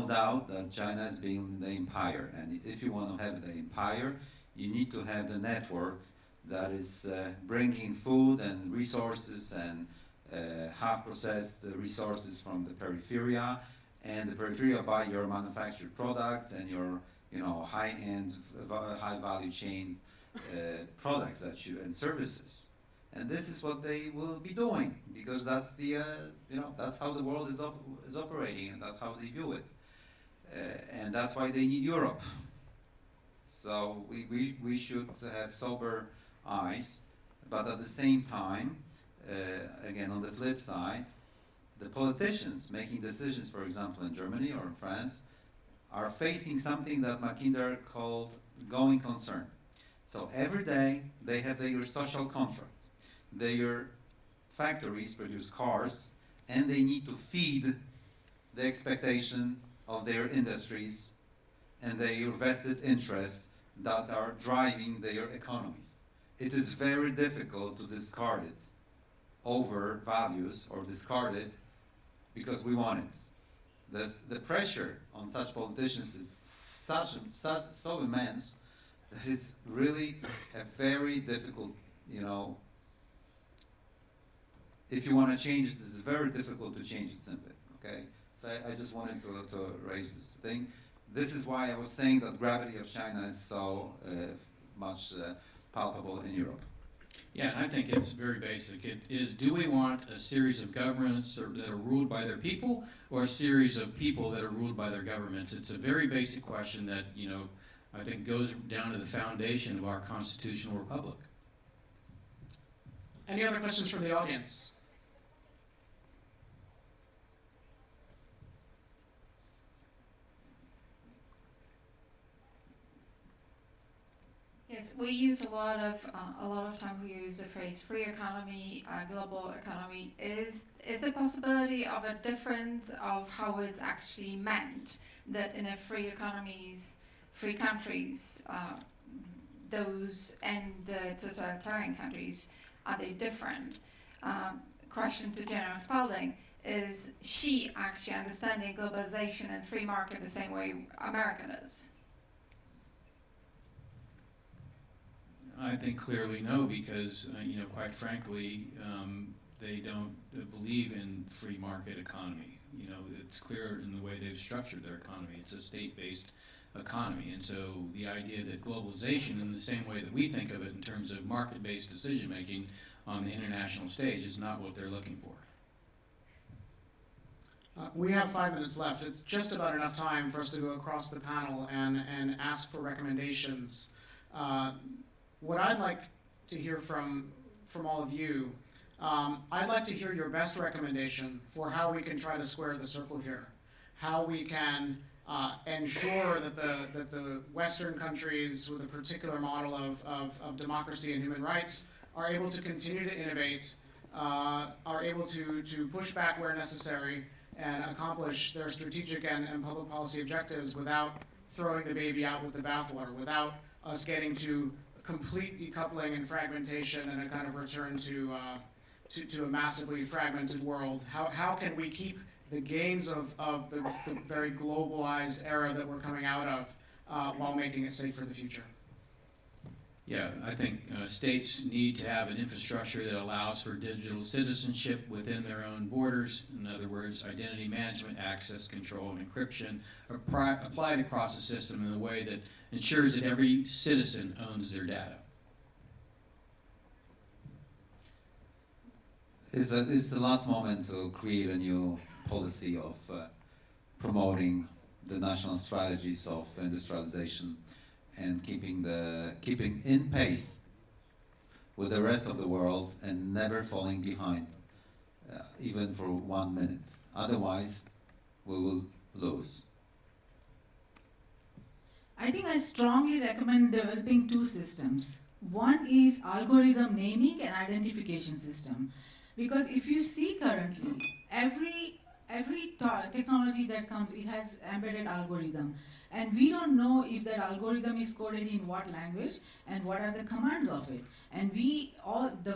no doubt that China is being the empire, and if you want to have the empire, you need to have the network that is bringing food and resources and half-processed resources from the peripheria, and the peripheria buy your manufactured products and your high-end, high-value chain products that and services. And this is what they will be doing, because that's the that's how the world is operating, and that's how they view it, and that's why they need Europe. So we should have sober eyes, but at the same time, again on the flip side, the politicians making decisions, for example in Germany or in France, are facing something that Mackinder called going concern. So every day they have their social contract. Their factories produce cars, and they need to feed the expectation of their industries and their vested interests that are driving their economies. It is very difficult to discard it over values, or discard it because we want it. The pressure on such politicians is so immense that it's really a very difficult, if you want to change it, it's very difficult to change it simply, okay? So I just wanted to raise this thing. This is why I was saying that gravity of China is so much palpable in Europe. Yeah, and I think it's very basic. It is, do we want a series of governments that are ruled by their people, or a series of people that are ruled by their governments? It's a very basic question that, I think goes down to the foundation of our constitutional republic. Any other questions from the audience? Yes, we use a lot of time. We use the phrase "free economy," global economy. Is the possibility of a difference of how it's actually meant, that in a free economies, free countries, those and totalitarian countries, are they different? Question to General Spalding: is she actually understanding globalization and free market the same way America does? I think clearly no, because quite frankly, they don't believe in free market economy. It's clear in the way they've structured their economy. It's a state-based economy, and so the idea that globalization, in the same way that we think of it in terms of market-based decision-making on the international stage, is not what they're looking for. We have 5 minutes left. It's just about enough time for us to go across the panel and ask for recommendations. What I'd like to hear from all of you, I'd like to hear your best recommendation for how we can try to square the circle here, how we can ensure that the Western countries with a particular model of democracy and human rights are able to continue to innovate, are able to push back where necessary, and accomplish their strategic and public policy objectives without throwing the baby out with the bathwater, without us getting to complete decoupling and fragmentation and a kind of return to a massively fragmented world. How can we keep the gains of the very globalized era that we're coming out of while making it safe for the future? Yeah, I think states need to have an infrastructure that allows for digital citizenship within their own borders. In other words, identity management, access control, and encryption are applied across the system in a way that ensures that every citizen owns their data. It's the last moment to create a new policy of promoting the national strategies of industrialization and keeping in pace with the rest of the world and never falling behind, even for 1 minute. Otherwise, we will lose. I think I strongly recommend developing 2 systems. One is algorithm naming and identification system. Because if you see currently, every technology that comes, it has embedded algorithm. And we don't know if that algorithm is coded in what language and what are the commands of it. And the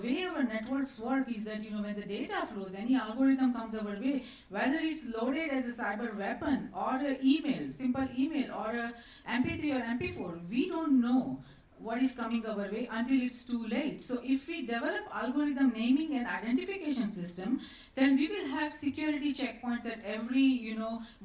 way our networks work is that, when the data flows, any algorithm comes our way, whether it's loaded as a cyber weapon or an email, simple email, or a MP3 or MP4, we don't know what is coming our way until it's too late. So if we develop algorithm naming and identification system, then we will have security checkpoints at every,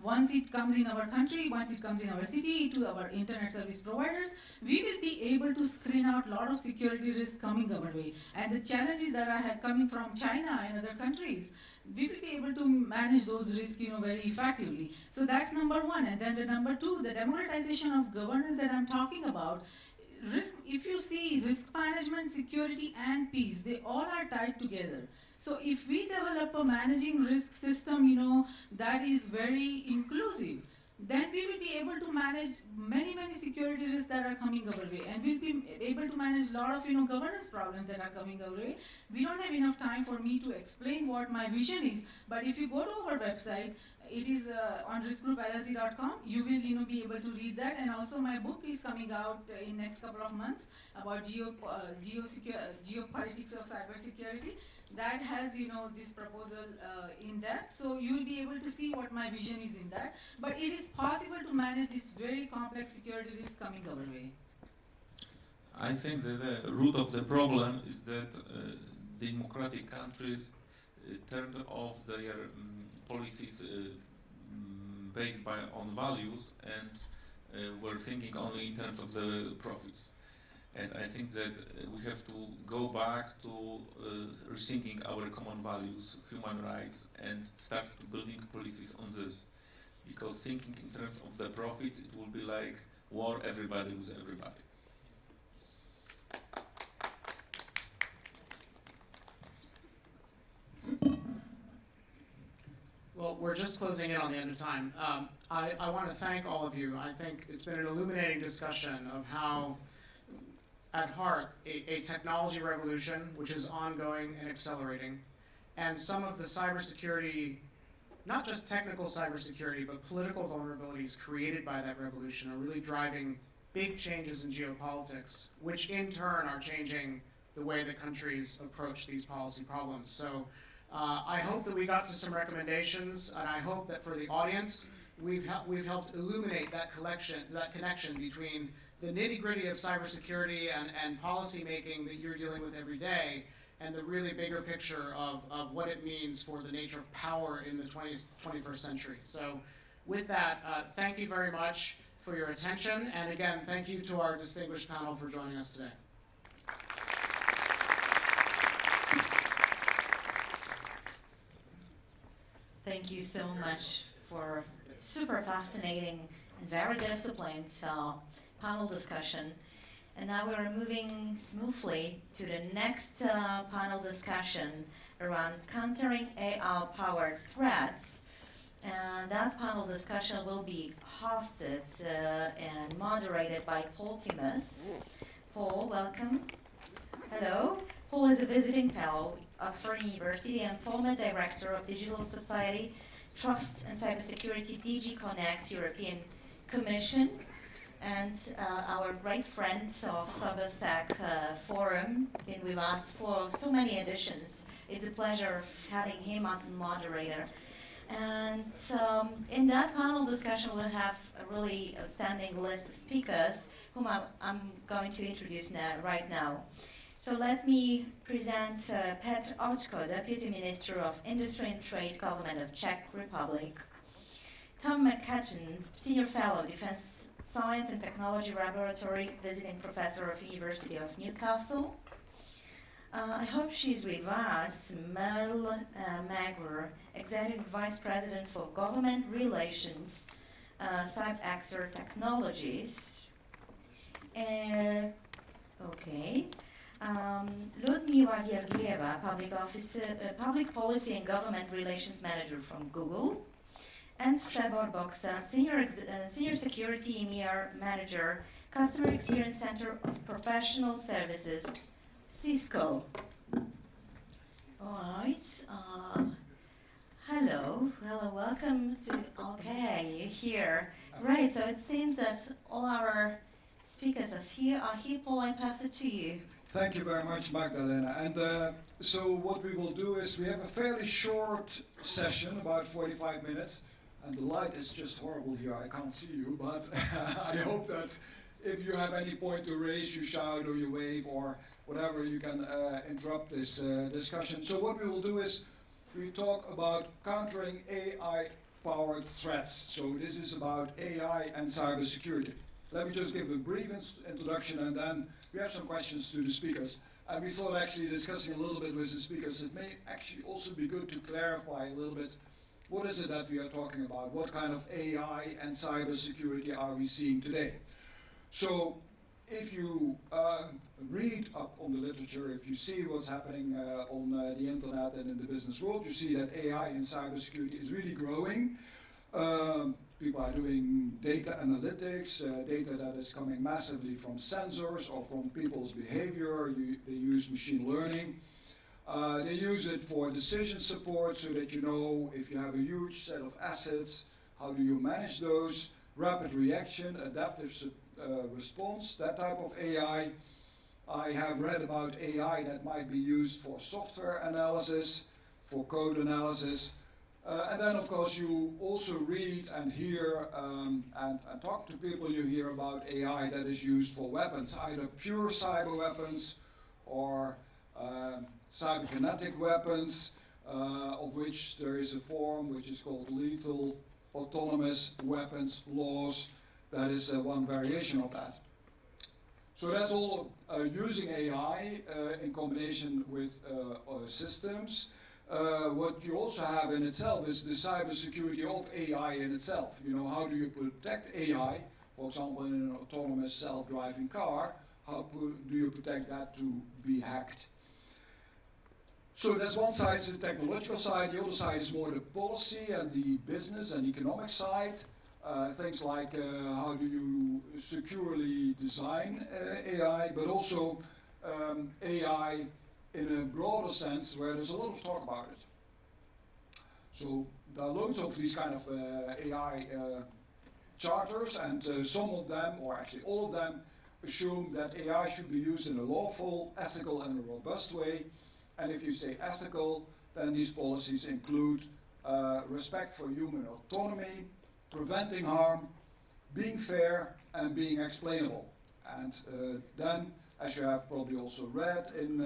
once it comes in our country, once it comes in our city, to our internet service providers, we will be able to screen out a lot of security risks coming our way. And the challenges that are coming from China and other countries, we will be able to manage those risks, very effectively. So that's number one. And then the number two, the democratization of governance that I'm talking about. Risk, if you see risk management, security, and peace, they all are tied together. So if we develop a managing risk system, that is very inclusive, then we will be able to manage many, many security risks that are coming our way, and we'll be able to manage a lot of, governance problems that are coming our way. We don't have enough time for me to explain what my vision is, but if you go to our website, it is on riskgroupllc.com. You will, be able to read that, and also my book is coming out in next couple of months about geopolitics of cybersecurity. That has, this proposal in that, so you will be able to see what my vision is in that. But it is possible to manage this very complex security risk coming our way. I think that the root of the problem is that democratic countries turned off their policies based on values and were thinking only in terms of the profits. And I think that we have to go back to rethinking our common values, human rights, and start to building policies on this. Because thinking in terms of the profit, it will be like war, everybody with everybody. Well, we're just closing in on the end of time. I want to thank all of you. I think it's been an illuminating discussion of how, at heart, a technology revolution, which is ongoing and accelerating, and some of the cybersecurity, not just technical cybersecurity, but political vulnerabilities created by that revolution are really driving big changes in geopolitics, which in turn are changing the way that countries approach these policy problems. So I hope that we got to some recommendations, and I hope that for the audience, we've helped illuminate that connection between the nitty-gritty of cybersecurity and policy making that you're dealing with every day, and the really bigger picture of what it means for the nature of power in the 21st century. So with that, thank you very much for your attention, and again, thank you to our distinguished panel for joining us today. Thank you so much for super fascinating and very disciplined panel discussion. And now we're moving smoothly to the next panel discussion around countering AI-powered threats. And that panel discussion will be hosted and moderated by Paul Timus. Paul, welcome. Hello. Paul is a visiting fellow at Oxford University and former director of Digital Society, Trust and Cybersecurity, DG Connect European Commission, and our great friend of Cybersec Forum, been with us for so many editions. It's a pleasure having him as the moderator. And in that panel discussion, we'll have a really outstanding list of speakers whom I'm going to introduce right now. So let me present Petr Očko, Deputy Minister of Industry and Trade, Government of Czech Republic. Tom McCutcheon, Senior Fellow, Defense Science and Technology Laboratory, Visiting Professor of University of Newcastle. I hope she's with us, Mel Magwer, Executive Vice President for Government Relations, Cyber Technologies. Okay. Ludmila Georgieva, Public Policy and Government Relations Manager from Google, and Przebor Boksa, Senior Security EMEA Manager, Customer Experience Center of Professional Services, Cisco. All right. Hello, welcome to, okay, you're here. Right, so it seems that all our speakers are here. Paul, I pass it to you. Thank you very much, Magdalena. And so what we will do is we have a fairly short session, about 45 minutes. And the light is just horrible here, I can't see you, but I hope that if you have any point to raise, you shout or you wave or whatever, you can interrupt this discussion. So what we will do is we talk about countering AI-powered threats. So this is about AI and cybersecurity. Let me just give a brief introduction and then we have some questions to the speakers. And we thought actually discussing a little bit with the speakers, it may actually also be good to clarify a little bit what is it that we are talking about? What kind of AI and cybersecurity are we seeing today? So if you read up on the literature, if you see what's happening on the internet and in the business world, you see that AI and cybersecurity is really growing. People are doing data analytics, data that is coming massively from sensors or from people's behavior. They use machine learning. They use it for decision support so that you know if you have a huge set of assets, how do you manage those, rapid reaction, adaptive response, that type of AI. I have read about AI that might be used for software analysis, for code analysis. And then of course you also read and hear and talk to people, you hear about AI that is used for weapons, either pure cyber weapons or cyberkinetic weapons, of which there is a form which is called lethal autonomous weapons laws. That is one variation of that. So that's all using AI in combination with systems. What you also have in itself is the cybersecurity of AI in itself. You know, how do you protect AI? For example, in an autonomous self-driving car, how do you protect that to be hacked? So that's one side, is the technological side. The other side is more the policy and the business and economic side. Things like how do you securely design AI, but also AI in a broader sense where there's a lot of talk about it. So there are loads of these kind of AI charters, and some of them, or actually all of them, assume that AI should be used in a lawful, ethical and a robust way. And if you say ethical, then these policies include respect for human autonomy, preventing harm, being fair, and being explainable. And then, as you have probably also read in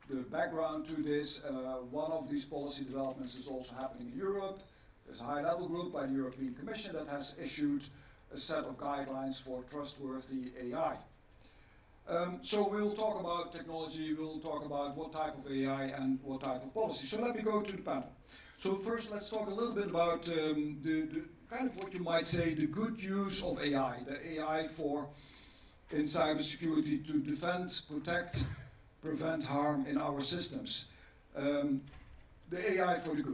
the background to this, one of these policy developments is also happening in Europe. There's a high-level group by the European Commission that has issued a set of guidelines for trustworthy AI. So we'll talk about technology, we'll talk about what type of AI and what type of policy. So let me go to the panel. So first let's talk a little bit about the kind of what you might say the good use of AI. The AI in cybersecurity to defend, protect, prevent harm in our systems. The AI for the good.